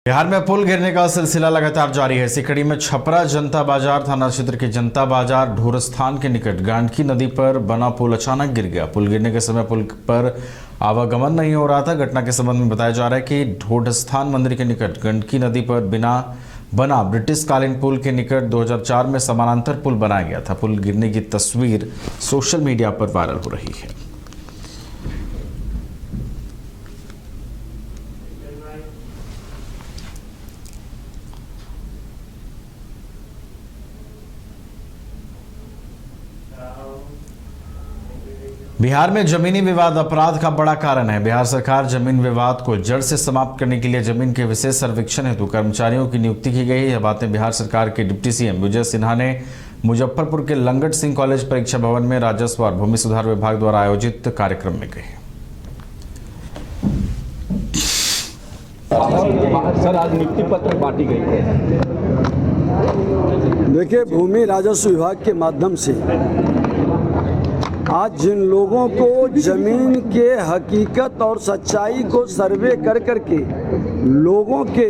बिहार में पुल गिरने का सिलसिला लगातार जारी है। इसी कड़ी में छपरा जनता बाजार थाना क्षेत्र के जनता बाजार ढोरस्थान के निकट गंडकी नदी पर बना पुल अचानक गिर गया। पुल गिरने के समय पुल पर आवागमन नहीं हो रहा था। घटना के संबंध में बताया जा रहा है कि ढोरस्थान मंदिर के निकट गंडकी नदी पर बना ब्रिटिश कालीन पुल के निकट 2004 में समानांतर पुल बनाया गया था। पुल गिरने की तस्वीर सोशल मीडिया पर वायरल हो रही है। बिहार में जमीनी विवाद अपराध का बड़ा कारण है। बिहार सरकार जमीन विवाद को जड़ से समाप्त करने के लिए जमीन के विशेष सर्वेक्षण हेतु कर्मचारियों की नियुक्ति की गई है। यह बातें बिहार सरकार के डिप्टी सीएम विजय सिन्हा ने मुजफ्फरपुर के लंगट सिंह कॉलेज परीक्षा भवन में राजस्व और भूमि सुधार विभाग द्वारा आयोजित कार्यक्रम में कही। सर, आज नियुक्ति पत्र बांटी गई है। देखिए, भूमि राजस्व विभाग के माध्यम से आज जिन लोगों को जमीन के हकीकत और सच्चाई को सर्वे कर करके लोगों के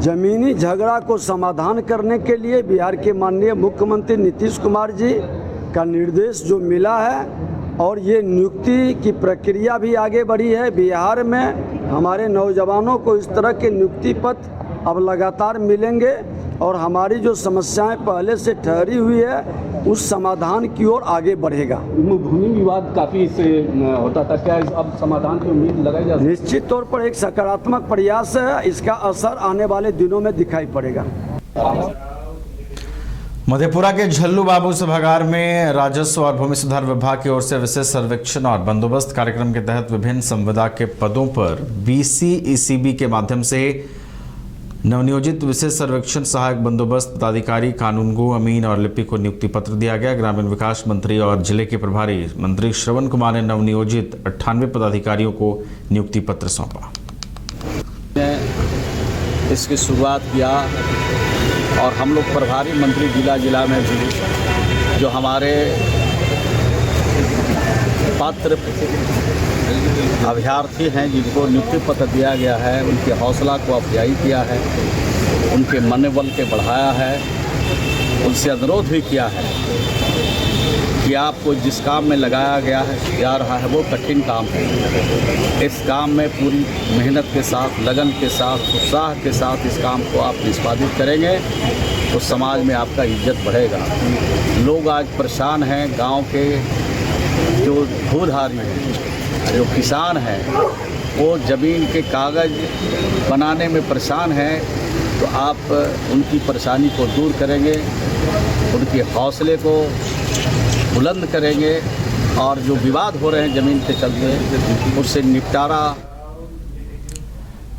जमीनी झगड़ा को समाधान करने के लिए बिहार के माननीय मुख्यमंत्री नीतीश कुमार जी का निर्देश जो मिला है और ये नियुक्ति की प्रक्रिया भी आगे बढ़ी है। बिहार में हमारे नौजवानों को इस तरह के नियुक्ति पत्र अब लगातार मिलेंगे और हमारी जो समस्याएं पहले से ठहरी हुई है उस समाधान की ओर आगे बढ़ेगा। भूमि विवाद काफी इससे होता था, क्या अब समाधान की उम्मीद लगाई जा सकती है? निश्चित तौर पर एक सकारात्मक प्रयास है। इसका असर आने वाले दिनों में दिखाई पड़ेगा। मधेपुरा के झल्लू बाबू सभागार में राजस्व और भूमि सुधार विभाग की ओर से विशेष सर्वेक्षण और बंदोबस्त कार्यक्रम के तहत विभिन्न संविदा के पदों पर BC-ECB के माध्यम से नवनियोजित विशेष सर्वेक्षण सहायक बंदोबस्त पदाधिकारी कानूनगो अमीन और लिपिक को नियुक्ति पत्र दिया गया। ग्रामीण विकास मंत्री और जिले के प्रभारी मंत्री श्रवण कुमार ने नवनियोजित 98 पदाधिकारियों को नियुक्ति पत्र सौंपा। इसकी शुरुआत किया और हम लोग प्रभारी मंत्री जिला में भी जो हमारे पात्र अभ्यर्थी हैं जिनको नियुक्ति पत्र दिया गया है, उनके हौसला को अफजाई किया है, उनके मनोबल के बढ़ाया है, उनसे अनुरोध भी किया है कि आपको जिस काम में लगाया जा रहा है वो कठिन काम है। इस काम में पूरी मेहनत के साथ, लगन के साथ, उत्साह के साथ इस काम को आप निष्पादित करेंगे तो समाज में आपका इज्जत बढ़ेगा। लोग आज परेशान हैं, गांव के जो भूधारी हैं, जो किसान हैं, वो ज़मीन के कागज़ बनाने में परेशान हैं, तो आप उनकी परेशानी को दूर करेंगे, उनके हौसले को बुलंद करेंगे और जो विवाद हो रहे हैं ज़मीन के चलते उससे निपटारा।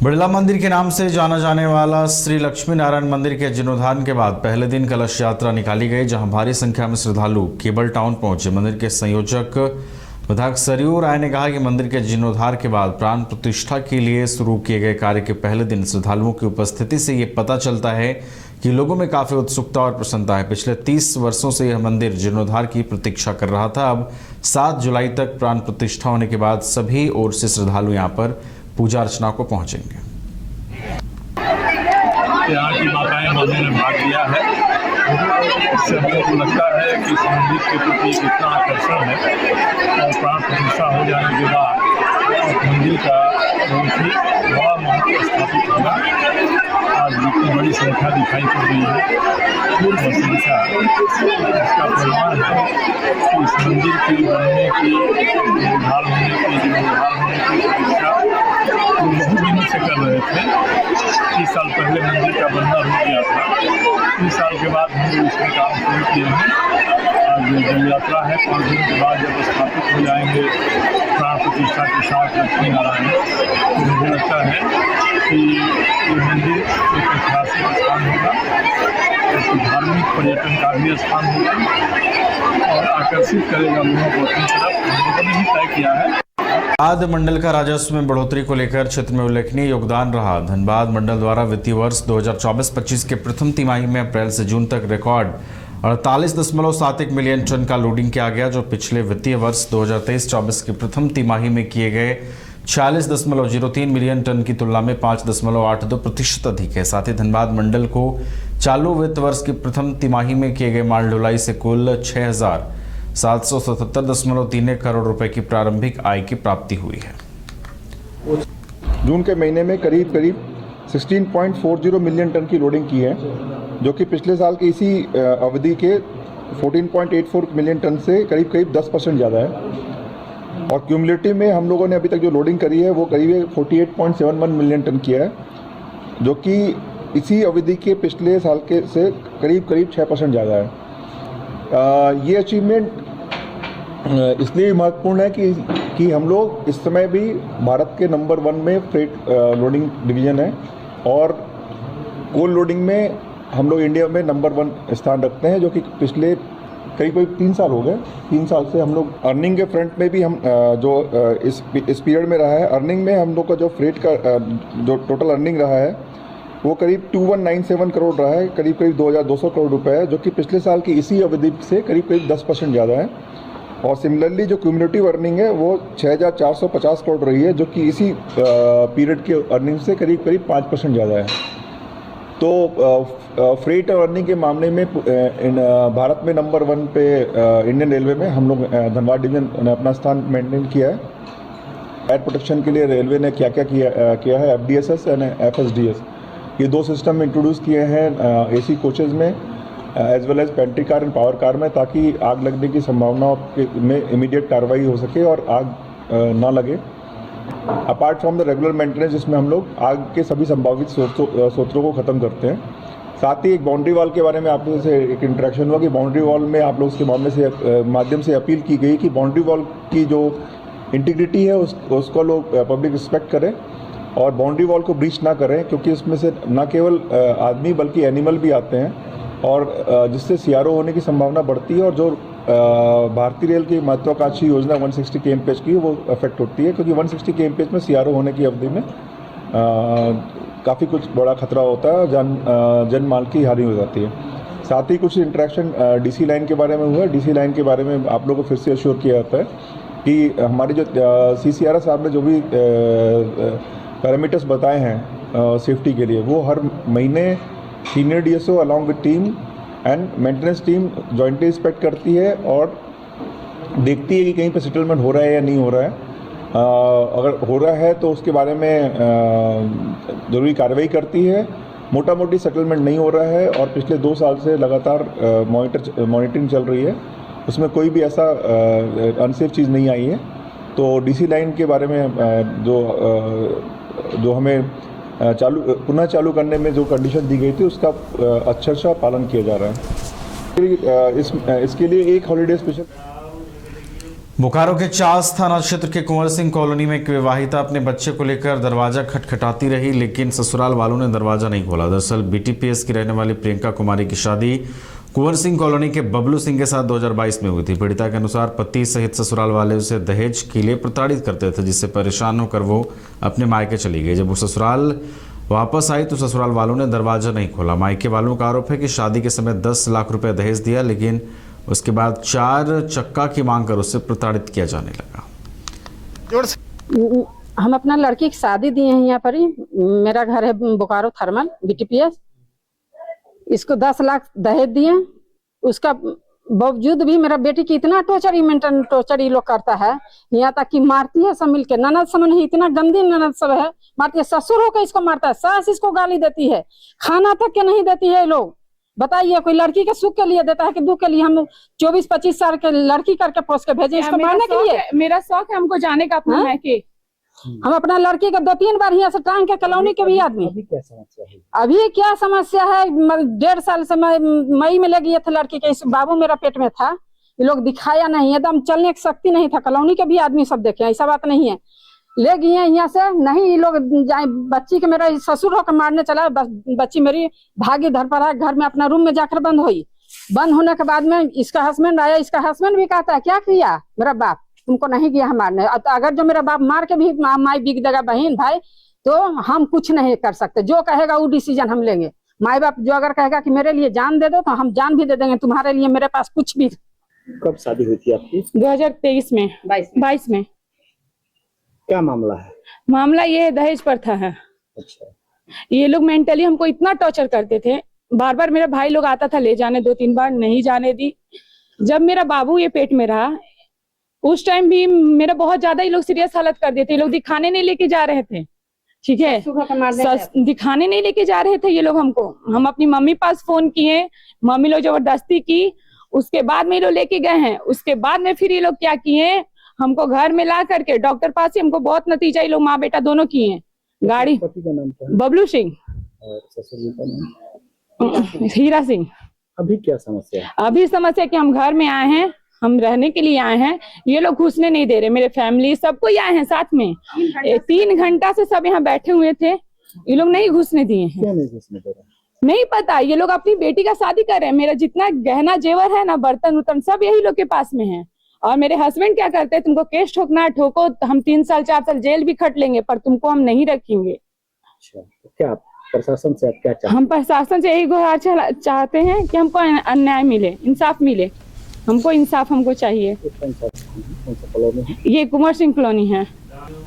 बिड़ला मंदिर के नाम से जाना जाने वाला श्री लक्ष्मी नारायण मंदिर के जीर्णोद्धार के बाद पहले दिन कलश यात्रा निकाली गई, जहां भारी संख्या में श्रद्धालु केबल टाउन पहुंचे। मंदिर के संयोजक विधायक सरयू राय ने कहा कि मंदिर के जीर्णोद्धार के बाद प्राण प्रतिष्ठा के लिए शुरू किए गए कार्य के पहले दिन श्रद्धालुओं की उपस्थिति से ये पता चलता है कि लोगों में काफी उत्सुकता और प्रसन्नता है। पिछले 30 वर्षों से यह मंदिर जीर्णोद्धार की प्रतीक्षा कर रहा था। अब 7 जुलाई तक प्राण प्रतिष्ठा होने के बाद सभी ओर से श्रद्धालु यहाँ पर पूजा अर्चना को पहुंचेंगे। यहाँ की माताएं बहनों ने भाग लिया है, इससे हम लोग को लगता है कि इस मंदिर के प्रति कितना आकर्षण है और प्राण प्रतिष्ठा हो जाने के बाद मंदिर का बहुत ही बड़ा महत्व स्थापित होगा। आज जितनी बड़ी संख्या दिखाई पड़ रही है पूर्व संख्या, इसका प्रमाण है कि इस मंदिर की बनने की, जीर्णोद्धार होने की प्रतीक्षा बहुत दिनों से कर रहे थे। 30 साल पहले मंदिर का बनना रुक गया था। 30 साल के बाद हम लोग इसमें काम शुरू किए हैं। आज जल यात्रा है, 5 दिन के बाद जब स्थापित हो जाएंगे प्राण प्रतिष्ठा के साथ लक्ष्मी नारायण, तो मुझे लगता है कि ये मंदिर एक ऐतिहासिक स्थान होगा, एक धार्मिक पर्यटन का भी स्थान होगा और आकर्षित करेगा लोगों को अपनी तरफ। हम लोगों ने भी तय किया है। धनबाद मंडल का राजस्व में बढ़ोतरी को लेकर क्षेत्र में उल्लेखनीय योगदान रहा। धनबाद मंडल द्वारा वित्तीय वर्ष 2024-25 के प्रथम तिमाही में अप्रैल से जून तक रिकॉर्ड 48.71 मिलियन टन का लोडिंग किया गया, जो पिछले वित्तीय वर्ष 2023-24 के प्रथम तिमाही में किए गए 46.03 मिलियन टन की तुलना में 5.82% अधिक है। साथ ही धनबाद मंडल को चालू वित्त वर्ष की प्रथम तिमाही में किए गए माल ढुलाई से कुल 6,777.31 करोड़ रुपए की प्रारंभिक आय की प्राप्ति हुई है। जून के महीने में करीब 16.40 मिलियन टन की लोडिंग की है, जो कि पिछले साल की इसी अवधि के 14.84 मिलियन टन से करीब 10% ज़्यादा है। और क्यूमुलेटिव में हम लोगों ने अभी तक जो लोडिंग करी है वो करीब 48.71 मिलियन टन किया है, जो कि इसी अवधि के पिछले साल के से करीब 6% ज़्यादा है। ये अचीवमेंट इसलिए महत्वपूर्ण है कि हम लोग इस समय भी भारत के नंबर 1 में फ्रेट लोडिंग डिवीज़न है और कोल लोडिंग में हम लोग इंडिया में नंबर 1 स्थान रखते हैं, जो कि पिछले करीब 3 साल हो गए। 3 साल से हम लोग अर्निंग के फ्रंट में भी हम इस पीरियड में रहा है। अर्निंग में हम लोग का जो फ्रेट का जो टोटल अर्निंग रहा है वो करीब 2197 करोड़ रहा है, करीब 2200 करोड़ रुपए है, जो कि पिछले साल की इसी अवधि से करीब 10% ज़्यादा है। और सिमिलरली जो क्यूमुलेटिव अर्निंग है वो 6450 करोड़ रही है, जो कि इसी पीरियड के अर्निंग से करीब 5% ज़्यादा है। तो फ्रेट और अर्निंग के मामले में भारत में नंबर 1 पे इंडियन रेलवे में हम लोग धनबाद डिवीजन ने अपना स्थान मेंटेन किया है। एयर प्रोटेक्शन के लिए रेलवे ने क्या किया है, FDSS एंड FSDS, ये 2 सिस्टम इंट्रोड्यूस किए हैं AC कोचेज़ में as well as pantry car and power car में, ताकि आग लगने की संभावना में इमीडिएट कार्रवाई हो सके और आग ना लगे। Apart from the regular maintenance, जिसमें हम लोग आग के सभी संभावित स्रोतों को ख़त्म करते हैं। साथ ही एक बाउंड्री वॉल के बारे में आप लोगों से एक इंटरेक्शन हुआ कि बाउंड्री वॉल में आप लोग उसके माध्यम से अपील की गई कि बाउंड्री वॉल की जो इंटीग्रिटी है उसको लोग पब्लिक रिस्पेक्ट करें और बाउंड्री वॉल को ब्रीच ना करें, क्योंकि उसमें से न केवल आदमी बल्कि एनिमल भी आते हैं और जिससे CRO होने की संभावना बढ़ती है और जो भारतीय रेल की महत्वाकांक्षी योजना 160 kmph की वो अफेक्ट होती है, क्योंकि 160 kmph में CRO होने की अवधि में काफ़ी कुछ बड़ा खतरा होता है, जन माल की हानि हो जाती है। साथ ही कुछ इंटरेक्शन DC लाइन के बारे में हुआ है। DC लाइन के बारे में आप लोगों को फिर से एश्योर किया जाता है कि हमारे जो CCRS साहब ने जो भी पैरामीटर्स बताए हैं सेफ्टी के लिए, वो हर महीने senior DSO along with team and maintenance team jointly inspect करती है और देखती है कि कहीं पर सेटलमेंट हो रहा है या नहीं हो रहा है। अगर हो रहा है तो उसके बारे में ज़रूरी कार्रवाई करती है। मोटा मोटी सेटलमेंट नहीं हो रहा है और पिछले 2 साल से लगातार मॉनिटरिंग चल रही है, उसमें कोई भी ऐसा अनसेफ चीज़ नहीं आई है। तो DC लाइन के बारे में जो हमें पुनः चालू करने में जो कंडीशन दी गई थी उसका अक्षरशः पालन किया जा रहा है। इसके लिए एक हॉलीडे स्पेशल। बोकारो के चास थाना क्षेत्र के कुंवर सिंह कॉलोनी में एक विवाहिता अपने बच्चे को लेकर दरवाजा खटखटाती रही, लेकिन ससुराल वालों ने दरवाजा नहीं खोला। दरअसल BTPS की रहने वाली प्रियंका कुमारी की शादी कुंवर सिंह कॉलोनी के बबलू सिंह के साथ 2022 में हुई थी। पीड़िता के अनुसार पति सहित ससुराल वाले उसे दहेज के लिए प्रताड़ित करते थे, जिससे परेशान होकर वो अपने मायके चली गई। जब वो ससुराल वापस आई तो ससुराल वालों ने दरवाजा नहीं खोला। मायके वालों का आरोप है कि शादी के समय 10 लाख रुपए दहेज दिया, लेकिन उसके बाद 4 चक्का की मांग कर उससे प्रताड़ित किया जाने लगा। हम अपना लड़की की शादी दिए हैं यहाँ पर ही। मेरा घर है बोकारो थर्मल BTPS। इसको 10 लाख दहेज दिए, उसका बावजूद भी मेरा बेटी की इतना टॉर्चर ये लोग करता है, यहाँ तक कि मारती है सब मिलके। ननद समझ नहीं, इतना गंदी ननद सब है, मारती है। ससुर होकर इसको मारता है, सास इसको गाली देती है, खाना तक के नहीं देती है। लोग बताइए, कोई लड़की के सुख के लिए देता है कि दुख के लिए? हम 24-25 साल के लड़की करके पोस के भेजे इसको मारने के लिए। मेरा शौक है हमको जाने का अपना मायके। हम अपना लड़की का 2-3 बार यहाँ से टांग के कॉलोनी के भी आदमी। अभी क्या समस्या है? 1.5 साल से मई में ले गए थे लड़की के, इस बाबू मेरा पेट में था। ये लोग दिखाया नहीं, एकदम चलने की शक्ति नहीं था। कॉलोनी के भी आदमी सब देखे, ऐसा बात नहीं है। ले गए यहाँ से, नहीं ये लोग जाए। बच्ची के मेरा ससुर होकर मारने चला। बच्ची मेरी भागी धरपड़ा घर में अपना रूम में जाकर बंद हुई। बंद होने के बाद में इसका हस्बैंड आया। इसका हस्बैंड भी कहता है, क्या किया मेरा बाप? तुमको नहीं किया मारने। अगर जो मेरा बाप मार के भी माई बिक देगा बहन भाई, तो हम कुछ नहीं कर सकते। जो कहेगा वो डिसीजन हम लेंगे। माई बाप जो अगर कहेगा कि मेरे लिए जान दे दो, तो हम जान भी दे देंगे तुम्हारे लिए। मेरे पास कुछ भी। कब शादी हुई थी आपकी? 2023 में 22 में। क्या मामला है? मामला ये है, दहेज प्रथा है। अच्छा, ये लोग मेंटली हमको इतना टॉर्चर करते थे, बार बार मेरा भाई लोग आता था ले जाने, 2-3 बार नहीं जाने दी। जब मेरा बाबू ये पेट में रहा उस टाइम भी मेरा बहुत ज्यादा ये लोग सीरियस हालत कर दिए थे। ये लोग दिखाने नहीं लेके जा रहे थे, ठीक है, दिखाने नहीं लेके जा रहे थे ये लोग हमको। हम अपनी मम्मी पास फोन किए, मम्मी लोग जबरदस्ती की, उसके बाद में ये लोग लेके गए हैं। उसके बाद में फिर ये लोग क्या किए, हमको घर में ला करके डॉक्टर पास ही हमको बहुत नतीजा ये लोग माँ बेटा दोनों किए। गाड़ी, पति का नाम क्या है? बबलू सिंह, और ससुर जी का नाम? हीरा सिंह। अभी क्या समस्या है? अभी समस्या कि हम घर में आए हैं, हम रहने के लिए आए हैं, ये लोग घुसने नहीं दे रहे। मेरे फैमिली सबको ही आए हैं साथ में, 3 घंटा से सब यहाँ बैठे हुए थे, ये लोग नहीं घुसने दिए हैं। क्यों नहीं घुसने दे रहे? नहीं पता, ये लोग अपनी बेटी का शादी कर रहे हैं। मेरा जितना गहना जेवर है ना, बर्तन उर्तन सब यही लोग के पास में है। और मेरे हस्बैंड क्या करते हैं, तुमको केस ठोकना है ठोको, हम 3 साल 4 साल जेल भी खट लेंगे, पर तुमको हम नहीं रखेंगे। अच्छा, तो क्या प्रशासन से आप क्या चाहते हम प्रशासन से यही गुहार चाहते हैं कि हमको अन्याय मिले, इंसाफ मिले, हमको इंसाफ हमको चाहिए। हैं? कौन सा कॉलोनी है? ये कुंवर सिंह कॉलोनी है।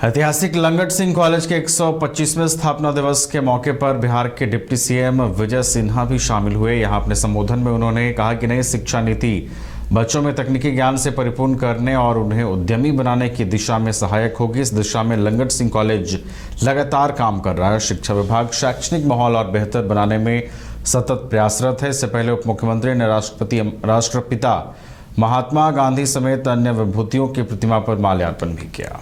ऐतिहासिक लंगट सिंह कॉलेज के 125वें स्थापना दिवस के मौके पर बिहार के डिप्टी सीएम विजय सिन्हा भी शामिल हुए। यहां अपने संबोधन में उन्होंने कहा कि नई शिक्षा नीति बच्चों में तकनीकी ज्ञान से परिपूर्ण करने और उन्हें उद्यमी बनाने की दिशा में सहायक होगी। इस दिशा में लंगट सिंह कॉलेज लगातार काम कर रहा है। शिक्षा विभाग शैक्षणिक माहौल और बेहतर बनाने में सतत प्रयासरत है। इससे पहले उप मुख्यमंत्री ने राष्ट्रपिता महात्मा गांधी समेत अन्य विभूतियों की प्रतिमा पर माल्यार्पण भी किया।